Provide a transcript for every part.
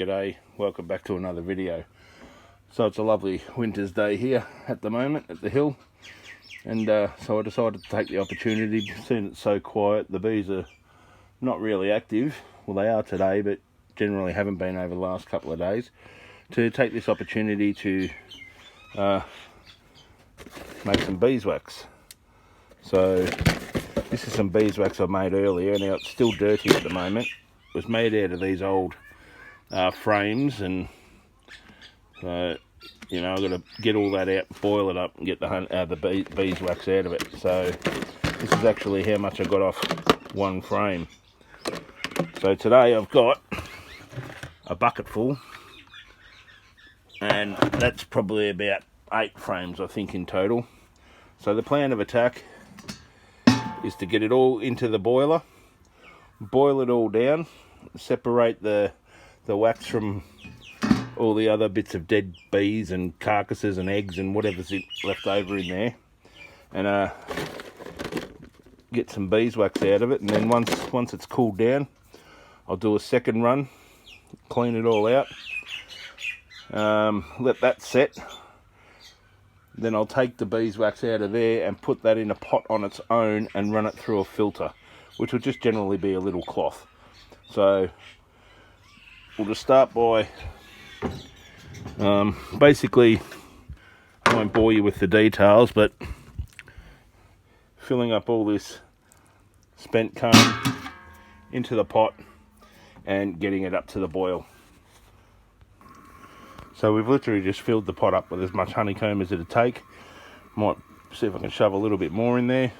G'day, welcome back to another video. So it's a lovely winter's day here at the moment at the hill, and so I decided to take the opportunity, seeing it's so quiet, the bees are not really active. Well, they are today, but generally haven't been over the last couple of days, to take this opportunity to make some beeswax. So this is some beeswax I made earlier. Now it's still dirty at the moment. It was made out of these old frames, and you know, I've got to get all that out, boil it up and get the beeswax out of it. So this is actually how much I got off one frame. So today I've got a bucket full, and that's probably about 8 frames I think in total. So the plan of attack is to get it all into the boiler, boil it all down, separate the wax from all the other bits of dead bees and carcasses and eggs and whatever's left over in there, and get some beeswax out of it. And then once it's cooled down, I'll do a second run, clean it all out, let that set. Then I'll take the beeswax out of there and put that in a pot on its own and run it through a filter, which will just generally be a little cloth. So we'll just start by basically, I won't bore you with the details, but filling up all this spent comb into the pot and getting it up to the boil. So we've literally just filled the pot up with as much honeycomb as it'd take. Might see if I can shove a little bit more in there.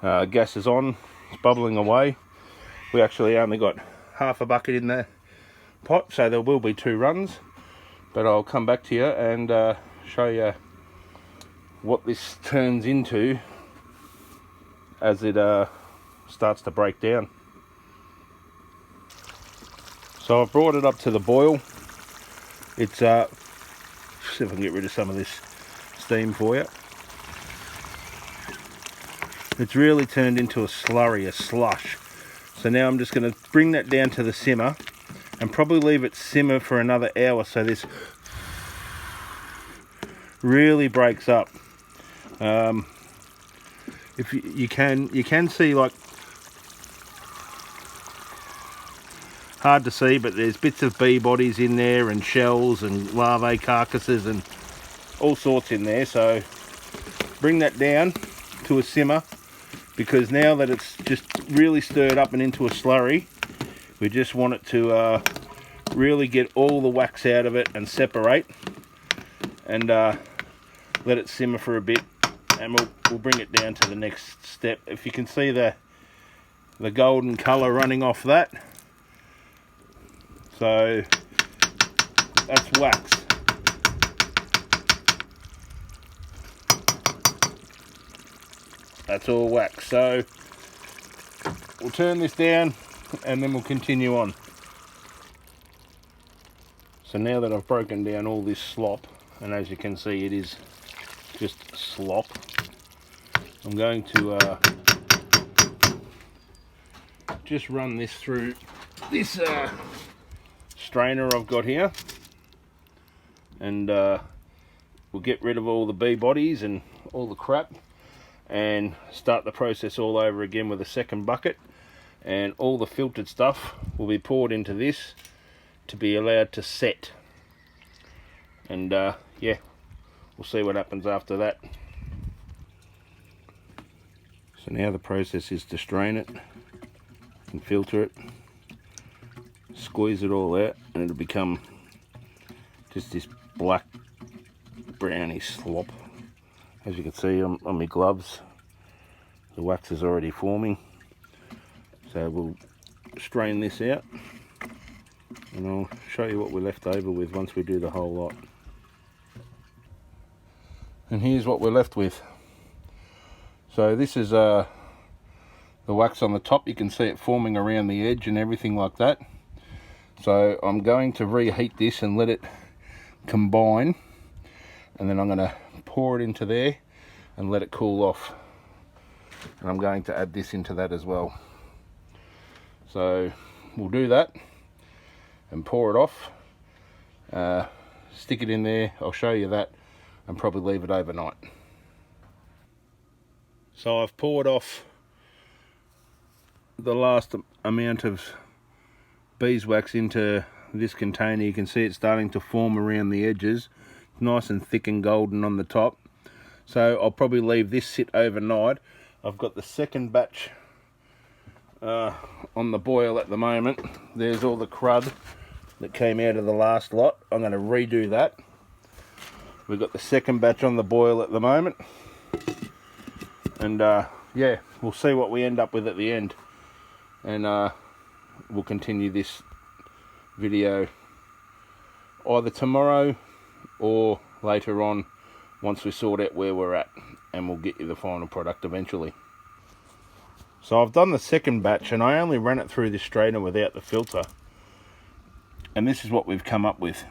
Gas is on, it's bubbling away. We actually only got half a bucket in the pot, so there will be 2 runs, but I'll come back to you and show you what this turns into as it starts to break down. So I've brought it up to the boil. It's see if I can get rid of some of this steam for you. It's really turned into a slurry, a slush. So now I'm just going to bring that down to the simmer and probably leave it simmer for another hour, so this really breaks up. If you can see, like, hard to see, but there's bits of bee bodies in there and shells and larvae carcasses and all sorts in there. So bring that down to a simmer, because now that it's just really stirred up and into a slurry, we just want it to really get all the wax out of it and separate, and let it simmer for a bit, and we'll bring it down to the next step. If you can see the golden colour running off that, so that's wax. That's all wax. So we'll turn this down and then we'll continue on. So now that I've broken down all this slop, and as you can see it is just slop, I'm going to just run this through this strainer I've got here, and we'll get rid of all the bee bodies and all the crap, and start the process all over again with a second bucket, and all the filtered stuff will be poured into this to be allowed to set. And yeah, we'll see what happens after that. So now the process is to strain it and filter it, squeeze it all out, and it'll become just this black browny slop. As you can see on my gloves, the wax is already forming. So we'll strain this out, and I'll show you what we're left over with once we do the whole lot. And here's what we're left with. So this is the wax on the top. You can see it forming around the edge and everything like that. So I'm going to reheat this and let it combine, and then I'm going to pour it into there and let it cool off. And I'm going to add this into that as well. So we'll do that, and pour it off. Stick it in there, I'll show you that, and probably leave it overnight. So I've poured off the last amount of beeswax into this container. You can see it's starting to form around the edges. It's nice and thick and golden on the top. So I'll probably leave this sit overnight. I've got the second batch on the boil at the moment. There's all the crud that came out of the last lot. I'm going to redo that. We've got the second batch on the boil at the moment. And yeah, we'll see what we end up with at the end. And we'll continue this video either tomorrow or later on once we sort out where we're at, and we'll get you the final product eventually. So I've done the second batch and I only ran it through this strainer without the filter, and this is what we've come up with.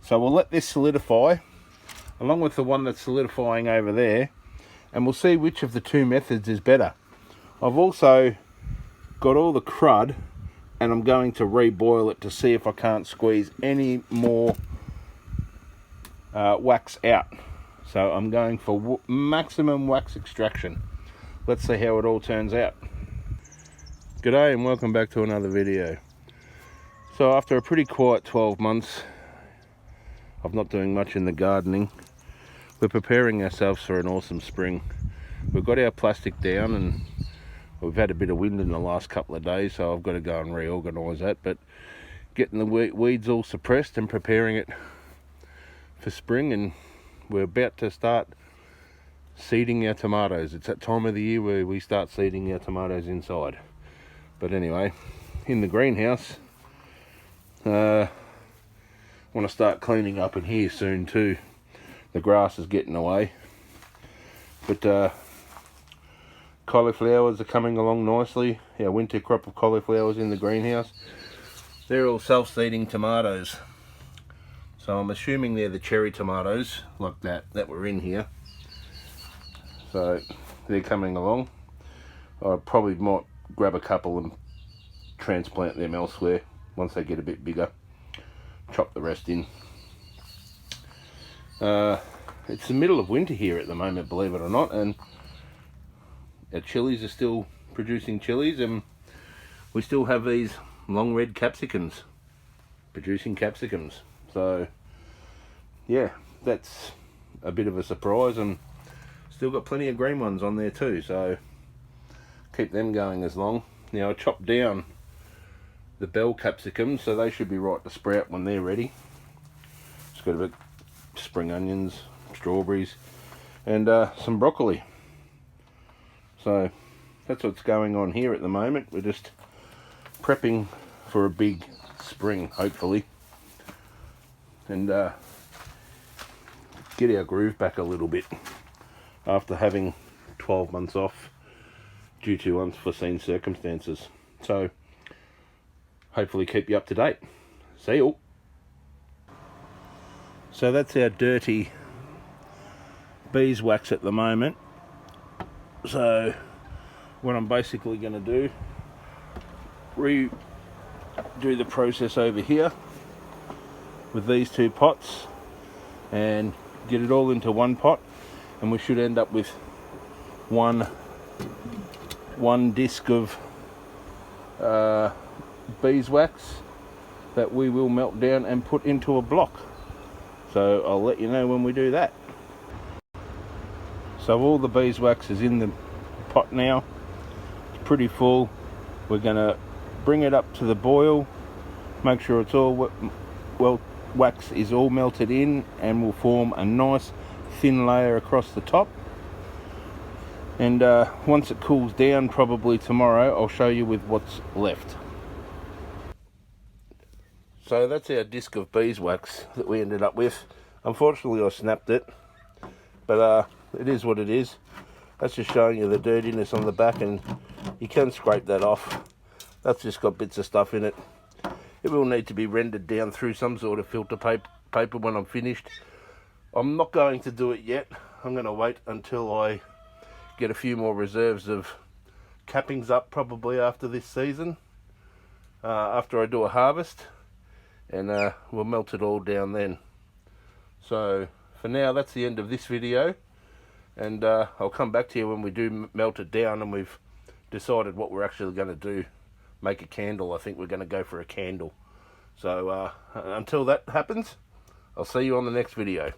So we'll let this solidify along with the one that's solidifying over there, and we'll see which of the two methods is better. I've also got all the crud and I'm going to reboil it to see if I can't squeeze any more wax out. So I'm going for maximum wax extraction. Let's see how it all turns out. G'day and welcome back to another video. So after a pretty quiet 12 months of not doing much in the gardening, we're preparing ourselves for an awesome spring. We've got our plastic down and we've had a bit of wind in the last couple of days, so I've got to go and reorganise that, but getting the weeds all suppressed and preparing it for spring, and we're about to start seeding our tomatoes. It's that time of the year where we start seeding our tomatoes inside. But anyway, in the greenhouse, want to start cleaning up in here soon too. The grass is getting away, but cauliflowers are coming along nicely. Our winter crop of cauliflowers in the greenhouse, they're all self-seeding tomatoes. So I'm assuming they're the cherry tomatoes like that were in here. So they're coming along. I probably might grab a couple and transplant them elsewhere once they get a bit bigger. Chop the rest in. It's the middle of winter here at the moment, believe it or not, and our chilies are still producing chilies, and we still have these long red capsicums producing capsicums. So yeah, that's a bit of a surprise, and still got plenty of green ones on there too, so keep them going as long. Now I chopped down the bell capsicums, so they should be right to sprout when they're ready. Just got a bit spring onions, strawberries, and some broccoli. So that's what's going on here at the moment. We're just prepping for a big spring, hopefully, and get our groove back a little bit after having 12 months off due to unforeseen circumstances. So hopefully keep you up to date. See you. So that's our dirty beeswax at the moment. So what I'm basically going to do, redo the process over here with these two pots and get it all into one pot, and we should end up with one disc of beeswax that we will melt down and put into a block. So I'll let you know when we do that. So all the beeswax is in the pot now. It's pretty full. We're going to bring it up to the boil, make sure it's all wax is all melted in, and will form a nice thin layer across the top. And once it cools down, probably tomorrow, I'll show you with what's left. So that's our disc of beeswax that we ended up with. Unfortunately I snapped it, but it is what it is. That's just showing you the dirtiness on the back, and you can scrape that off. That's just got bits of stuff in it. It will need to be rendered down through some sort of filter paper when I'm finished. I'm not going to do it yet. I'm going to wait until I get a few more reserves of cappings up, probably after this season, after I do a harvest. and we'll melt it all down then. So for now, that's the end of this video, and I'll come back to you when we do melt it down and we've decided what we're actually going to do. Make a candle. I think we're going to go for a candle. So until that happens, I'll see you on the next video.